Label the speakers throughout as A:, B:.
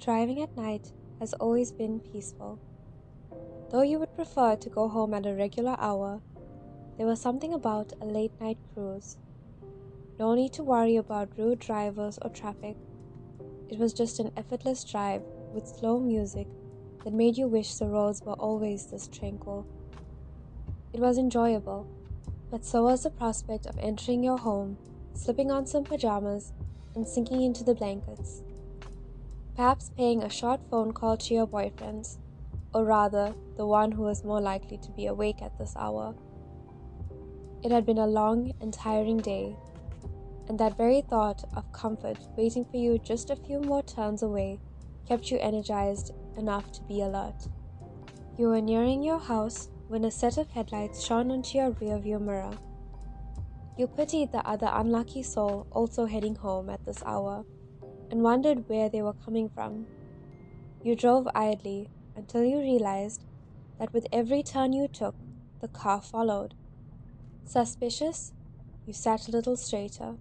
A: Driving at night has always been peaceful. Though you would prefer to go home at a regular hour, there was something about a late night cruise. No need to worry about rude drivers or traffic. It was just an effortless drive with slow music that made you wish the roads were always this tranquil. It was enjoyable, but so was the prospect of entering your home, slipping on some pajamas, and sinking into the blankets. Perhaps paying a short phone call to your boyfriends, or rather, the one who was more likely to be awake at this hour. It had been a long and tiring day, and that very thought of comfort waiting for you just a few more turns away kept you energized enough to be alert. You were nearing your house when a set of headlights shone onto your rearview mirror. You pitied the other unlucky soul also heading home at this hour, and wondered where they were coming from. You drove idly until you realized that with every turn you took, the car followed. Suspicious, you sat a little straighter.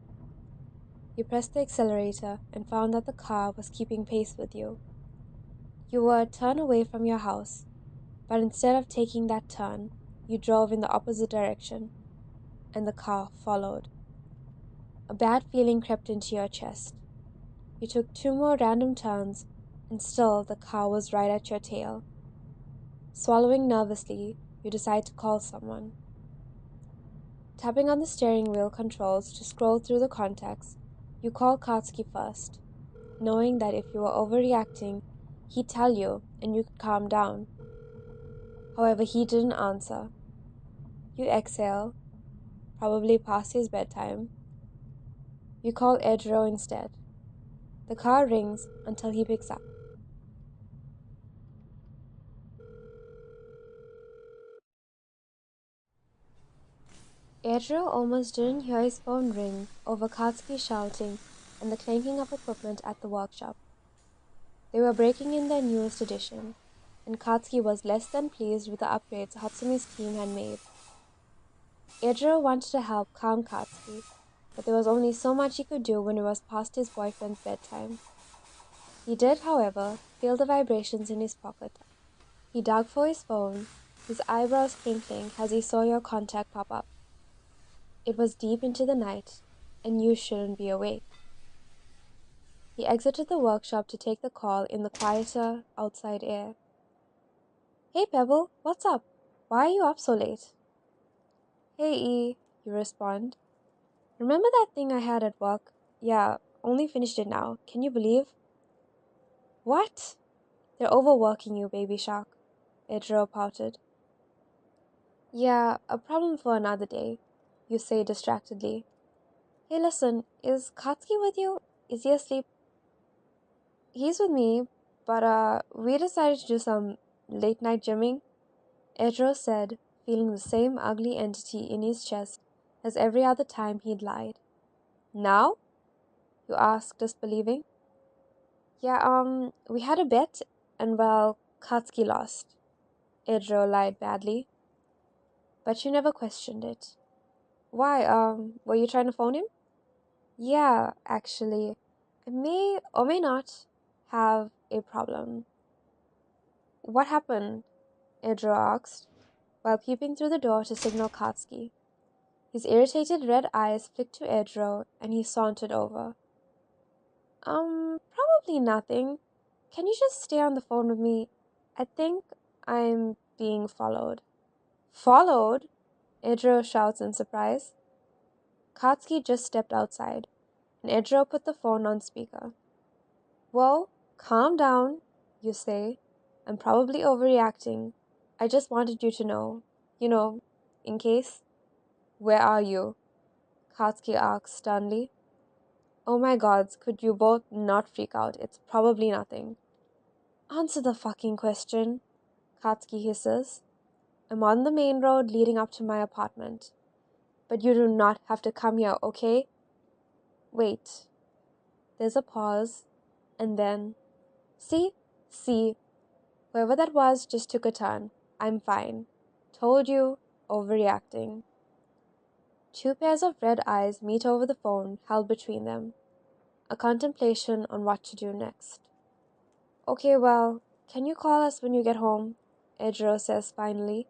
A: You pressed the accelerator and found that the car was keeping pace with you. You were a turn away from your house, but instead of taking that turn, you drove in the opposite direction, and the car followed. A bad feeling crept into your chest. You took two more random turns, and still the car was right at your tail. Swallowing nervously, you decide to call someone. Tapping on the steering wheel controls to scroll through the contacts, you call Katsuki first, knowing that if you were overreacting, he'd tell you and you could calm down. However, he didn't answer. You exhale, probably past his bedtime. You call Edro instead. The car rings until he picks up. Edro almost didn't hear his phone ring over Katsuki shouting and the clanking of equipment at the workshop. They were breaking in their newest edition, and Katsuki was less than pleased with the upgrades Hatsumi's team had made. Edro wanted to help calm Katsuki, but there was only so much he could do when it was past his boyfriend's bedtime. He did, however, feel the vibrations in his pocket. He dug for his phone, his eyebrows crinkling as he saw your contact pop up. It was deep into the night, and you shouldn't be awake. He exited the workshop to take the call in the quieter, outside air. "Hey Pebble, what's up? Why are you up so late?" "Hey E," you respond. "Remember that thing I had at work? Yeah, only finished it now. Can you believe?" "What?" "They're overworking you, baby shark," Edro pouted. "Yeah, a problem for another day," you say distractedly. "Hey listen, is Katsuki with you? Is he asleep?" "He's with me, but we decided to do some late night gymming," Edro said, feeling the same ugly entity in his chest as every other time he'd lied. "Now?" you ask, disbelieving. "Yeah, we had a bet, and well, Katsuki lost," Edro lied badly. But you never questioned it. "Why, were you trying to phone him?" "Yeah, actually, I may or may not have a problem." "What happened?" Edro asked, while peeping through the door to signal Katsuki. His irritated red eyes flicked to Edro, and he sauntered over. Probably nothing. Can you just stay on the phone with me? I think I'm being followed." "Followed?" Edro shouts in surprise. Katsuki just stepped outside, and Edro put the phone on speaker. "Whoa, calm down," you say. "I'm probably overreacting. I just wanted you to know. In case." "Where are you?" Katsuki asks sternly. "Oh my gods, could you both not freak out? It's probably nothing." "Answer the fucking question," Katsuki hisses. "I'm on the main road leading up to my apartment. But you do not have to come here, okay?" "Wait." There's a pause, and then, See, whoever that was just took a turn. I'm fine. Told you, overreacting." Two pairs of red eyes meet over the phone held between them, a contemplation on what to do next. Okay, well, can you call us when you get home? Edro says finally.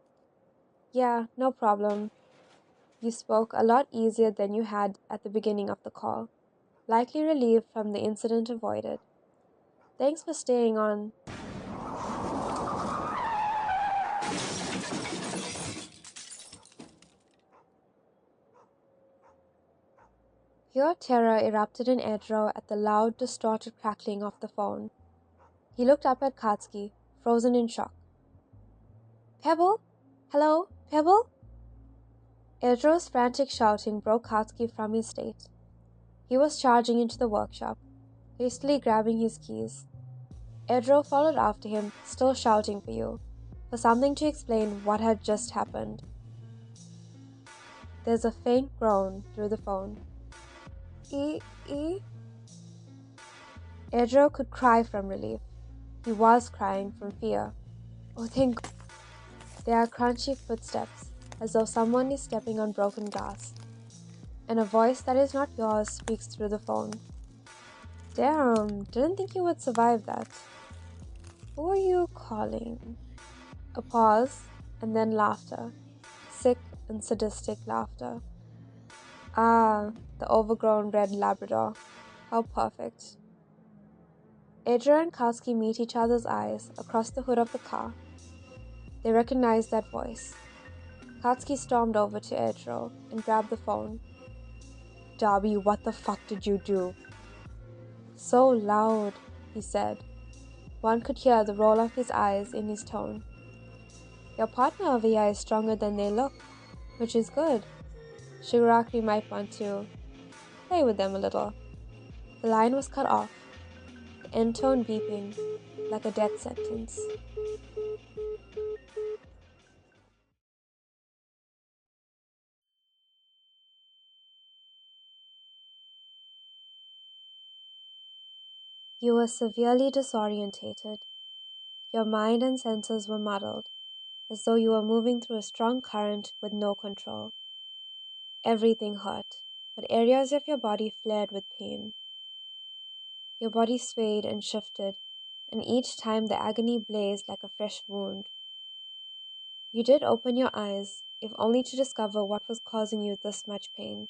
A: Yeah, no problem. You spoke a lot easier than you had at the beginning of the call, likely relieved from the incident avoided. Thanks for staying on. Pure terror erupted in Edro at the loud, distorted crackling of the phone. He looked up at Katsuki, frozen in shock. Pebble? Hello? Pebble? Edro's frantic shouting broke Katsuki from his state. He was charging into the workshop, hastily grabbing his keys. Edro followed after him, still shouting for something to explain what had just happened. There's a faint groan through the phone. E. E. Edro could cry from relief. He was crying from fear. Oh, thank God. There are crunchy footsteps, as though someone is stepping on broken glass. And a voice that is not yours speaks through the phone. Damn, didn't think you would survive that. Who are you calling? A pause, and then laughter. Sick and sadistic laughter. Ah, the overgrown red Labrador. How perfect. Adra and Kalski meet each other's eyes across the hood of the car. They recognize that voice. Kalski stormed over to Adro and grabbed the phone. Darby, what the fuck did you do? So loud, he said. One could hear the roll of his eyes in his tone. Your partner over here is stronger than they look, which is good. Shigaraki might want to play with them a little. The line was cut off, the end tone beeping like a death sentence. You were severely disorientated. Your mind and senses were muddled, as though you were moving through a strong current with no control. Everything hurt, but areas of your body flared with pain. Your body swayed and shifted, and each time the agony blazed like a fresh wound. You did open your eyes, if only to discover what was causing you this much pain.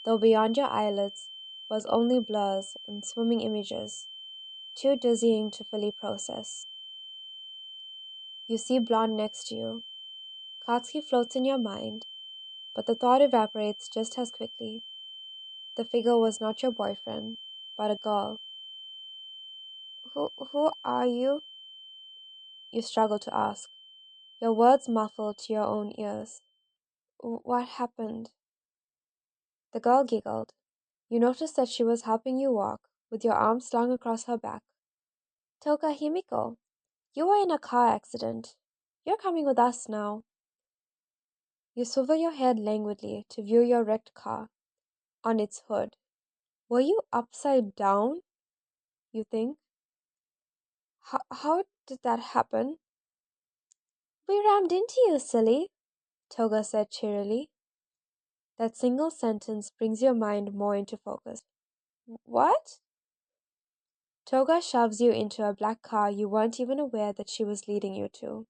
A: Though beyond your eyelids was only blurs and swimming images, too dizzying to fully process. You see blonde next to you. Katsuki floats in your mind, but the thought evaporates just as quickly. The figure was not your boyfriend, but a girl. Who are you? You struggle to ask, your words muffled to your own ears. What happened? The girl giggled. You noticed that she was helping you walk, with your arms slung across her back. Toka Himiko, you were in a car accident. You're coming with us now. You swivel your head languidly to view your wrecked car. On its hood. Were you upside down? You think? How did that happen? We rammed into you, silly, Toga said cheerily. That single sentence brings your mind more into focus. What? Toga shoves you into a black car you weren't even aware that she was leading you to.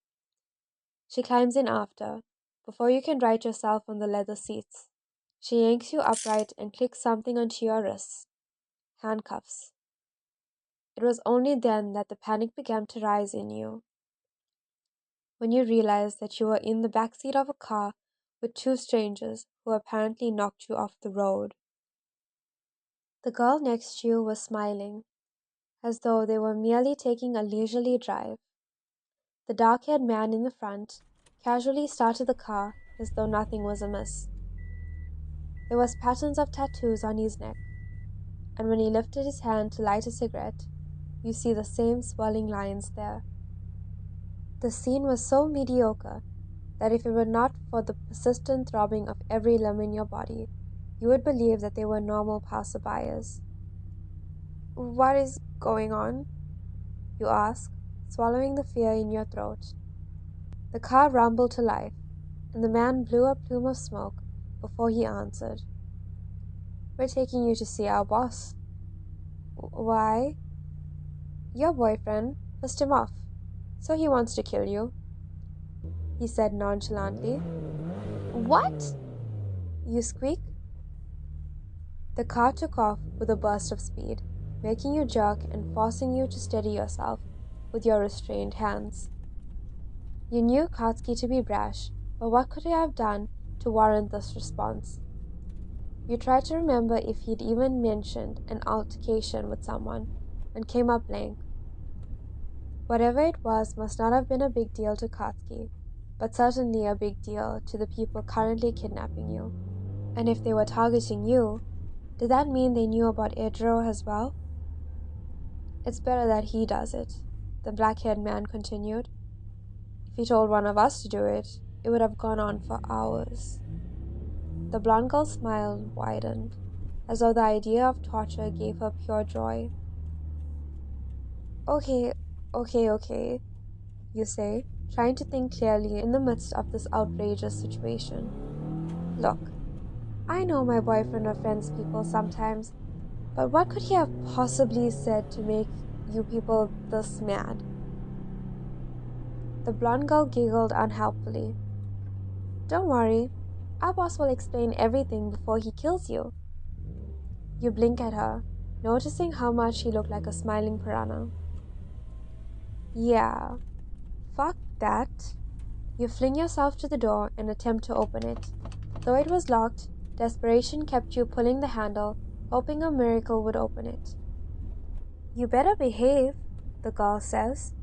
A: She climbs in after, before you can right yourself on the leather seats. She yanks you upright and clicks something onto your wrists. Handcuffs. It was only then that the panic began to rise in you. When you realized that you were in the back seat of a car with two strangers who apparently knocked you off the road. The girl next to you was smiling, as though they were merely taking a leisurely drive. The dark-haired man in the front casually started the car as though nothing was amiss. There was patterns of tattoos on his neck, and when he lifted his hand to light a cigarette, you see the same swirling lines there. The scene was so mediocre that if it were not for the persistent throbbing of every limb in your body, you would believe that they were normal passerbyers. What is going on? You ask, swallowing the fear in your throat. The car rumbled to life, and the man blew a plume of smoke before he answered. We're taking you to see our boss. Why? Your boyfriend pissed him off, so he wants to kill you, he said nonchalantly.
B: What?
A: You squeak. The car took off with a burst of speed, making you jerk and forcing you to steady yourself with your restrained hands. You knew Katsuki to be brash, but what could he have done to warrant this response? You tried to remember if he'd even mentioned an altercation with someone and came up blank. Whatever it was must not have been a big deal to Katsuki, but certainly a big deal to the people currently kidnapping you. And if they were targeting you, did that mean they knew about Edro as well? It's better that he does it, the black-haired man continued. If he told one of us to do it, it would have gone on for hours. The blonde girl's smile widened, as though the idea of torture gave her pure joy. Okay, okay, you say, trying to think clearly in the midst of this outrageous situation. Look, I know my boyfriend offends people sometimes, but what could he have possibly said to make you people this mad? The blonde girl giggled unhelpfully. Don't worry, our boss will explain everything before he kills you. You blink at her, noticing how much she looked like a smiling piranha. Yeah, fuck that. You fling yourself to the door and attempt to open it. Though it was locked, desperation kept you pulling the handle, hoping a miracle would open it. You better behave, the girl says.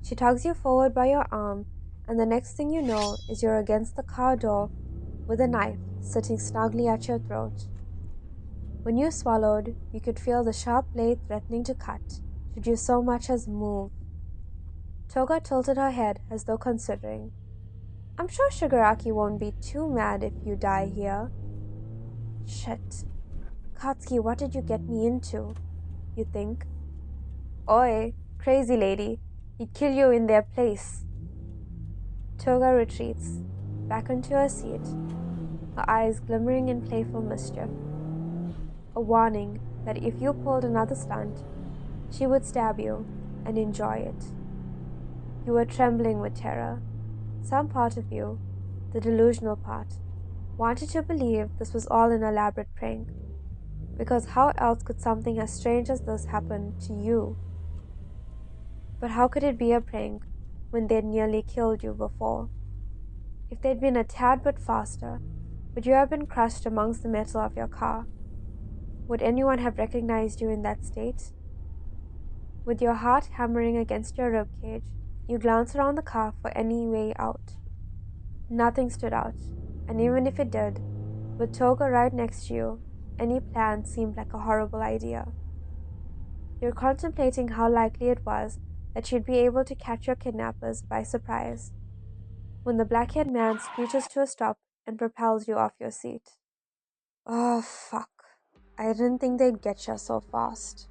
A: She tugs you forward by your arm, and the next thing you know is you're against the car door with a knife sitting snugly at your throat. When you swallowed, you could feel the sharp blade threatening to cut, should you so much as move. Toga tilted her head as though considering. I'm sure Shigaraki won't be too mad if you die here. Shit. Katsuki, what did you get me into? You think. Oi, crazy lady. He'd kill you in their place. Toga retreats, back into her seat, her eyes glimmering in playful mischief. A warning that if you pulled another stunt, she would stab you and enjoy it. You were trembling with terror. Some part of you, the delusional part, wanted to believe this was all an elaborate prank, because how else could something as strange as this happen to you? But how could it be a prank when they'd nearly killed you before? If they'd been a tad bit faster, would you have been crushed amongst the metal of your car? Would anyone have recognized you in that state? With your heart hammering against your ribcage, you glance around the car for any way out. Nothing stood out, and even if it did, with Toga right next to you, any plan seemed like a horrible idea. You're contemplating how likely it was that you'd be able to catch your kidnappers by surprise, when the black-haired man screeches to a stop and propels you off your seat. Oh, fuck. I didn't think they'd get you so fast.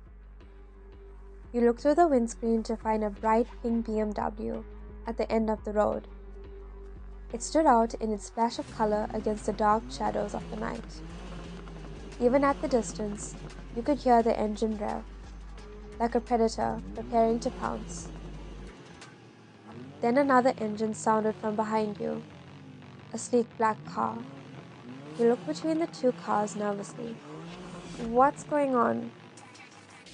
A: You look through the windscreen to find a bright pink BMW at the end of the road. It stood out in its splash of color against the dark shadows of the night. Even at the distance, you could hear the engine rev, like a predator preparing to pounce. Then another engine sounded from behind you, a sleek black car. You look between the two cars nervously. What's going on?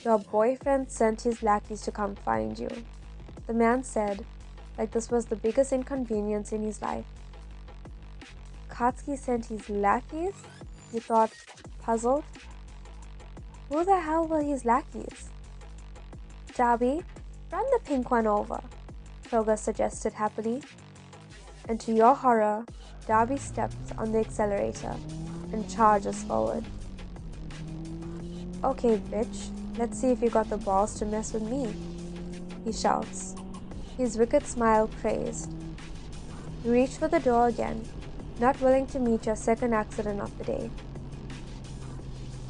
A: Your boyfriend sent his lackeys to come find you, the man said, like this was the biggest inconvenience in his life. Katsuki sent his lackeys? You thought, puzzled. Who the hell were his lackeys? Darby, run the pink one over, Toga suggested happily. And to your horror, Darby steps on the accelerator and charges forward. Okay, bitch, let's see if you got the balls to mess with me, he shouts, his wicked smile crazed. You reach for the door again, not willing to meet your second accident of the day.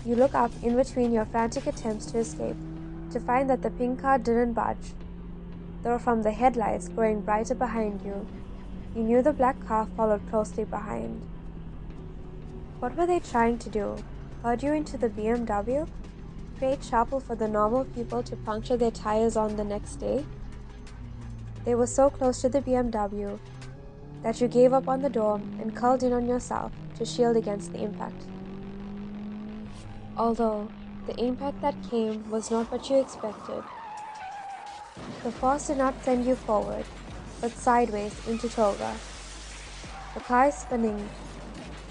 A: You look up in between your frantic attempts to escape to find that the pink car didn't budge, though from the headlights growing brighter behind you, you knew the black car followed closely behind. What were they trying to do? Herd you into the BMW? paid sharper for the normal people to puncture their tires on the next day? They were so close to the BMW that you gave up on the door and curled in on yourself to shield against the impact. Although, the impact that came was not what you expected. The force did not send you forward, but sideways into Toga. The car is spinning,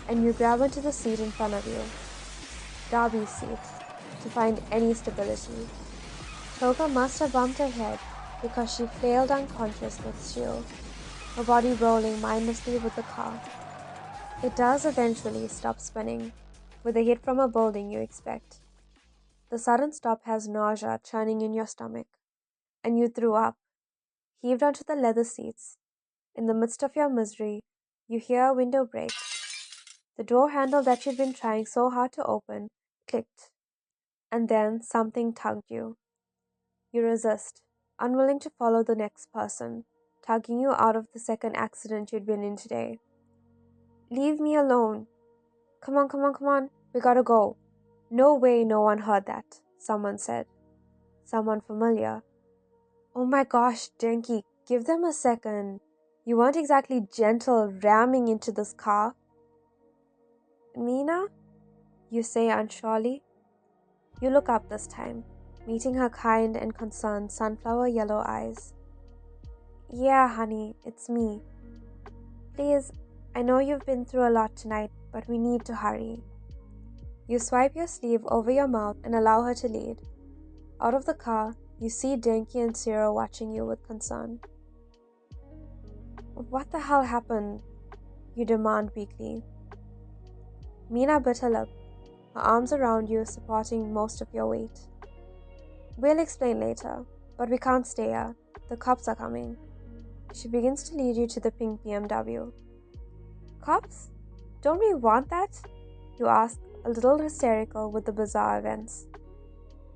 A: and you grab onto the seat in front of you, Darby's seat, to find any stability. Toga must have bumped her head because she flailed unconscious next to you, her body rolling mindlessly with the car. It does eventually stop spinning, with a hit from a building you expect. The sudden stop has nausea churning in your stomach, and you threw up, heaved onto the leather seats. In the midst of your misery, you hear a window break. The door handle that you'd been trying so hard to open clicked, and then something tugged you. You resist, unwilling to follow the next person, tugging you out of the second accident you'd been in today. Leave me alone. Come on, come on, come on. We gotta go. No way no one heard that, someone said. Someone familiar. Oh my gosh, Denki, give them a second. You weren't exactly gentle ramming into this car. Mina? You say unsurely. You look up this time, meeting her kind and concerned sunflower yellow eyes. Yeah, honey, it's me. Please, I know you've been through a lot tonight, but we need to hurry. You swipe your sleeve over your mouth and allow her to lead. Out of the car, you see Denki and Ciro watching you with concern. What the hell happened? You demand weakly. Mina bit her lip, her arms around you supporting most of your weight. We'll explain later, but we can't stay here. The cops are coming. She begins to lead you to the pink BMW. Cops? Don't we want that? You ask, a little hysterical with the bizarre events.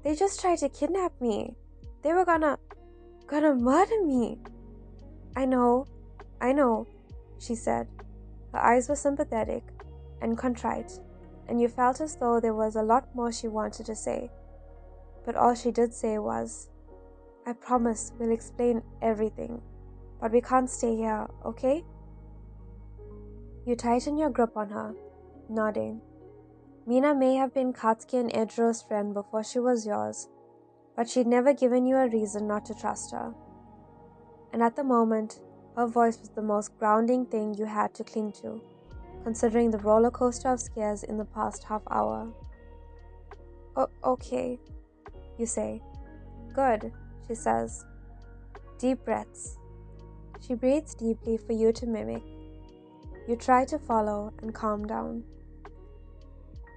A: They just tried to kidnap me. They were gonna murder me. I know, she said. Her eyes were sympathetic and contrite, and you felt as though there was a lot more she wanted to say. But all she did say was, I promise we'll explain everything, but we can't stay here, okay? You tighten your grip on her, nodding. Mina may have been Katsuki and Edro's friend before she was yours, but she'd never given you a reason not to trust her. And at the moment, her voice was the most grounding thing you had to cling to, considering the roller coaster of scares in the past half hour. Okay, you say. Good, she says. Deep breaths. She breathes deeply for you to mimic. You try to follow and calm down.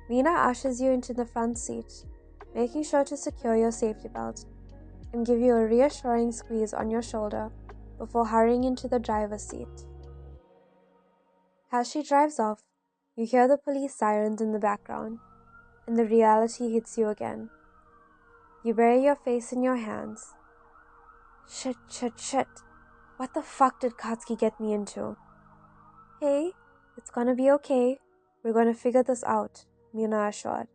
A: Mina ushers you into the front seat, making sure to secure your safety belt and give you a reassuring squeeze on your shoulder before hurrying into the driver's seat. As she drives off, you hear the police sirens in the background, and the reality hits you again. You bury your face in your hands. Shit. What the fuck did Katsuki get me into? Hey, it's gonna be okay. We're gonna figure this out, Mina assured.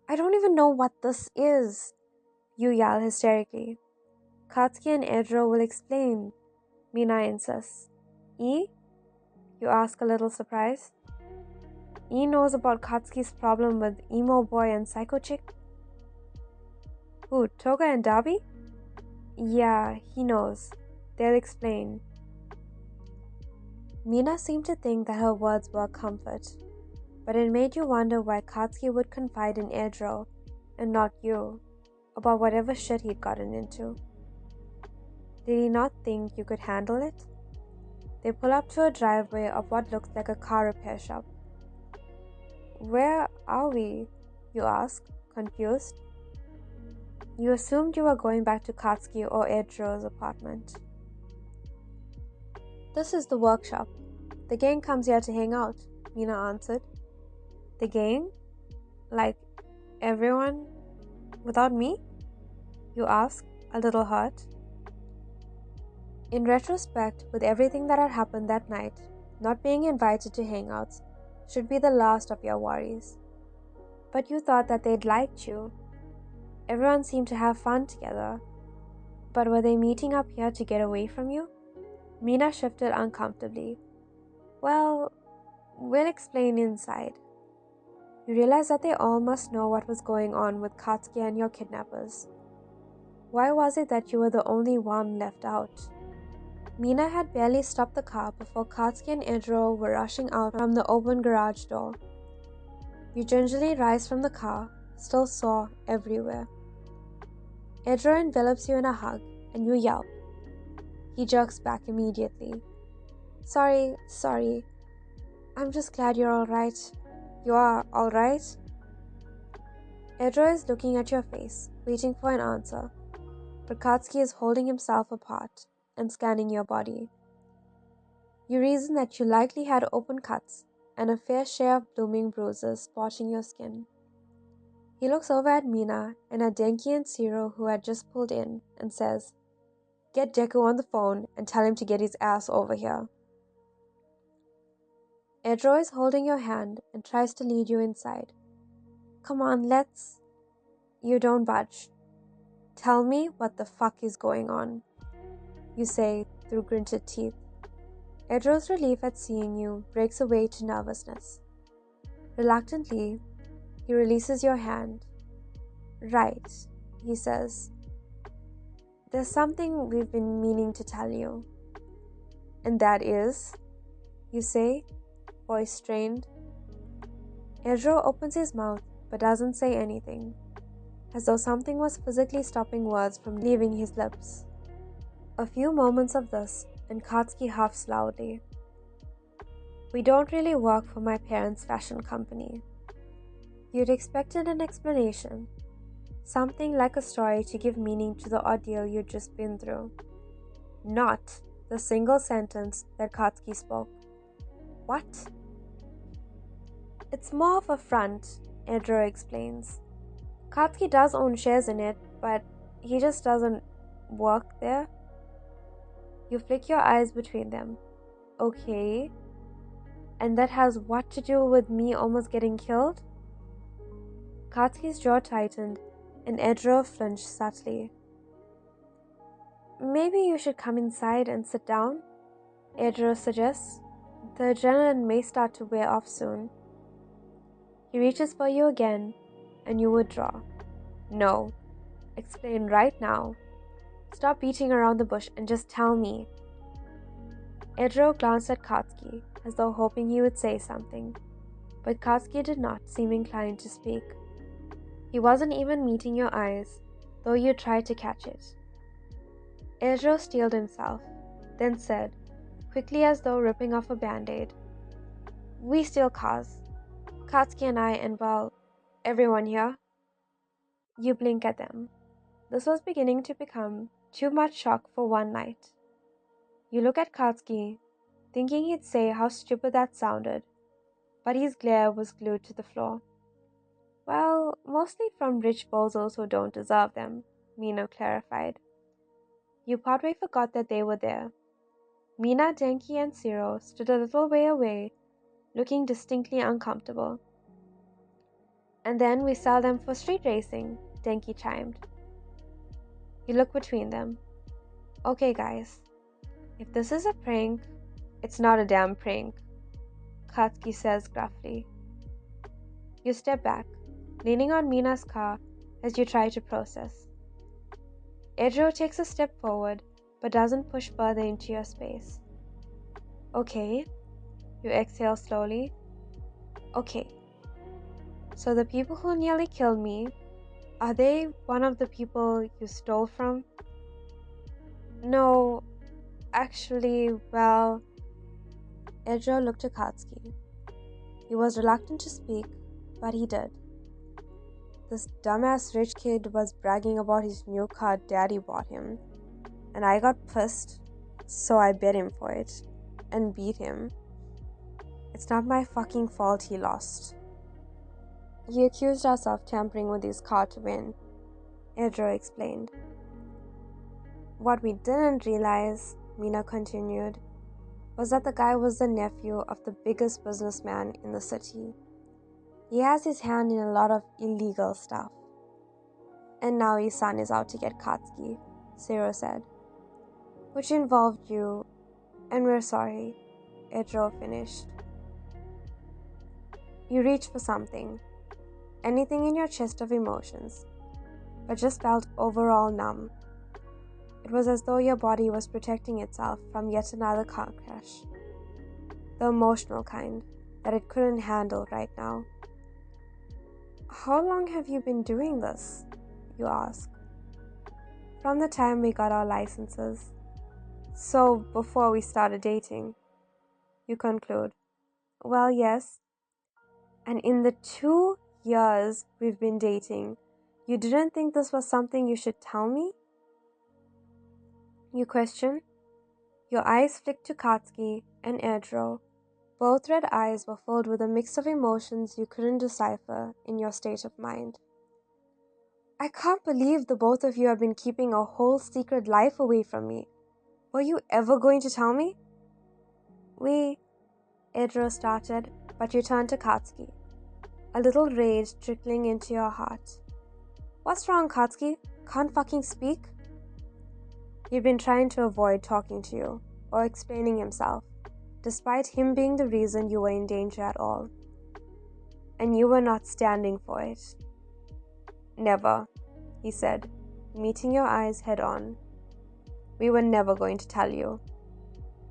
A: I don't even know what this is, you yell hysterically. Katsuki and Edro will explain, Mina insists. E? You ask a little surprised. E knows about Katsuki's problem with emo boy and psycho chick? Who, Toga and Darby? Yeah, he knows. They'll explain. Mina seemed to think that her words were a comfort, but it made you wonder why Katsuki would confide in Edro, and not you, about whatever shit he'd gotten into. Did he not think you could handle it? They pull up to a driveway of what looks like a car repair shop. Where are we? You ask, confused. You assumed you were going back to Katsuki or Edro's apartment. This is the workshop. The gang comes here to hang out, Mina answered. The gang? Like, everyone? Without me? You ask, a little hurt. In retrospect, with everything that had happened that night, not being invited to hangouts should be the last of your worries. But you thought that they'd liked you. Everyone seemed to have fun together. But were they meeting up here to get away from you? Mina shifted uncomfortably. Well, we'll explain inside. You realize that they all must know what was going on with Katsuki and your kidnappers. Why was it that you were the only one left out? Mina had barely stopped the car before Katsuki and Edro were rushing out from the open garage door. You gingerly rise from the car, still sore everywhere. Edro envelops you in a hug, and you yelp. He jerks back immediately. Sorry. I'm just glad you're alright. You are alright? Edro is looking at your face, waiting for an answer, but Katsuki is holding himself apart and scanning your body. You reason that you likely had open cuts and a fair share of blooming bruises spotting your skin. He looks over at Mina and at Denki and Zero, who had just pulled in, and says, "Get Deku on the phone and tell him to get his ass over here." Edro is holding your hand and tries to lead you inside. "Come on, let's..." You don't budge. "Tell me what the fuck is going on," you say through gritted teeth. Edro's relief at seeing you breaks away to nervousness. Reluctantly, he releases your hand. "Right," he says. "There's something we've been meaning to tell you." "And that is?" you say, voice strained. Edro opens his mouth but doesn't say anything, as though something was physically stopping words from leaving his lips. A few moments of this, and Katsuki huffs loudly. "We don't really work for my parents' fashion company." You'd expected an explanation, something like a story to give meaning to the ordeal you'd just been through. Not the single sentence that Katsuki spoke. "What?" "It's more of a front," Edro explains. "Katsuki does own shares in it, but he just doesn't work there." You flick your eyes between them. "Okay. And that has what to do with me almost getting killed?" Katsuki's jaw tightened, and Edro flinched subtly. "Maybe you should come inside and sit down," Edro suggests. "The adrenaline may start to wear off soon." He reaches for you again, and you withdraw. "No. Explain right now. Stop beating around the bush and just tell me." Edro glanced at Katsuki, as though hoping he would say something, but Katsuki did not seem inclined to speak. He wasn't even meeting your eyes, though you tried to catch it. Edro steeled himself, then said, quickly as though ripping off a band-aid, "We steal cars. Katsuki and I and, well, everyone here." You blink at them. This was beginning to become too much shock for one night. You look at Katsuki, thinking he'd say how stupid that sounded, but his glare was glued to the floor. "Well, mostly from rich bozos who don't deserve them," Mina clarified. You partway forgot that they were there. Mina, Denki, and Zero stood a little way away, looking distinctly uncomfortable. "And then we sell them for street racing," Denki chimed. You look between them. "Okay, guys. If this is a prank, it's not a damn prank," Katsuki says gruffly. You step back, leaning on Mina's car as you try to process. Edro takes a step forward, but doesn't push further into your space. "Okay," you exhale slowly. "Okay. So the people who nearly killed me, are they one of the people you stole from?" "No, actually, well..." Edro looked at Katsuki. He was reluctant to speak, but he did. "This dumbass rich kid was bragging about his new car daddy bought him, and I got pissed, so I bet him for it, and beat him. It's not my fucking fault he lost. He accused us of tampering with his car to win," Edro explained. "What we didn't realize," Mina continued, "was that the guy was the nephew of the biggest businessman in the city. He has his hand in a lot of illegal stuff. And now your son is out to get Katsuki, Zero said. Which involved you, and we're sorry, Edro finished. You reached for something, anything in your chest of emotions, but just felt overall numb. It was as though your body was protecting itself from yet another car crash. The emotional kind that it couldn't handle right now. How long have you been doing this? You ask. From the time we got our licenses. So before we started dating. You conclude. Well, yes. And in the 2 years we've been dating, you didn't think this was something you should tell me? You question. Your eyes flicked to Katsuki and Edro. Both red eyes were filled with a mix of emotions you couldn't decipher in your state of mind. I can't believe the both of you have been keeping a whole secret life away from me. Were you ever going to tell me? Edro started, but you turned to Katsuki, a little rage trickling into your heart. What's wrong, Katsuki? Can't fucking speak? He'd been trying to avoid talking to you, or explaining himself, despite him being the reason you were in danger at all. And you were not standing for it. Never, he said, meeting your eyes head on. We were never going to tell you.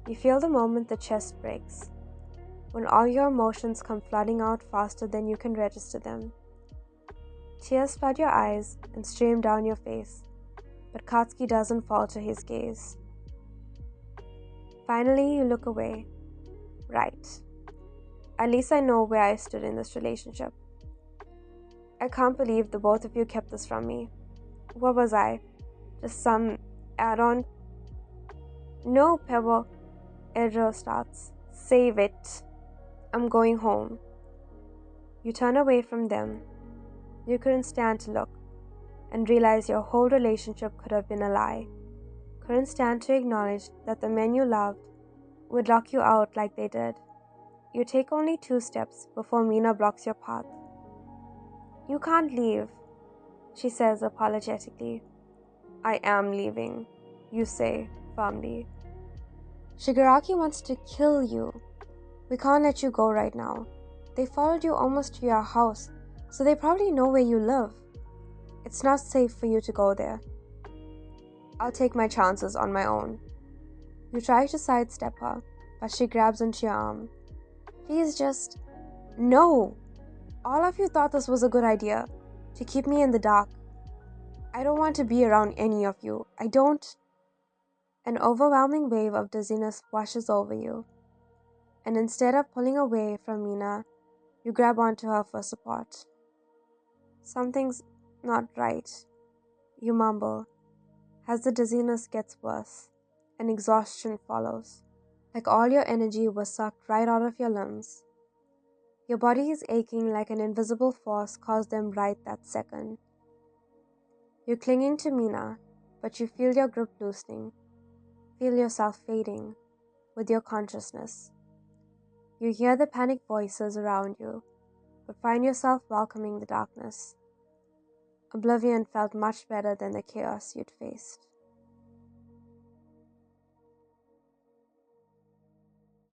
A: You feel the moment the chest breaks, when all your emotions come flooding out faster than you can register them. Tears flood your eyes and stream down your face, but Katsuki doesn't falter his gaze. Finally, you look away. Right. At least I know where I stood in this relationship. I can't believe the both of you kept this from me. What was I? Just some add-on? No, Pebble. Edro starts. Save it. I'm going home. You turn away from them. You couldn't stand to look and realize your whole relationship could have been a lie. Couldn't stand to acknowledge that the men you loved would lock you out like they did. You take only 2 steps before Mina blocks your path. You can't leave, she says apologetically. I am leaving, you say firmly. Shigaraki wants to kill you. We can't let you go right now. They followed you almost to your house, so they probably know where you live. It's not safe for you to go there. I'll take my chances on my own. You try to sidestep her, but she grabs onto your arm. Please just... No! All of you thought this was a good idea, to keep me in the dark. I don't want to be around any of you. I don't... An overwhelming wave of dizziness washes over you, and instead of pulling away from Mina, you grab onto her for support. Something's not right, you mumble, as the dizziness gets worse, and exhaustion follows, like all your energy was sucked right out of your limbs. Your body is aching like an invisible force caused them right that second. You're clinging to Mina, but you feel your grip loosening, feel yourself fading with your consciousness. You hear the panicked voices around you, but find yourself welcoming the darkness. Oblivion felt much better than the chaos you'd faced.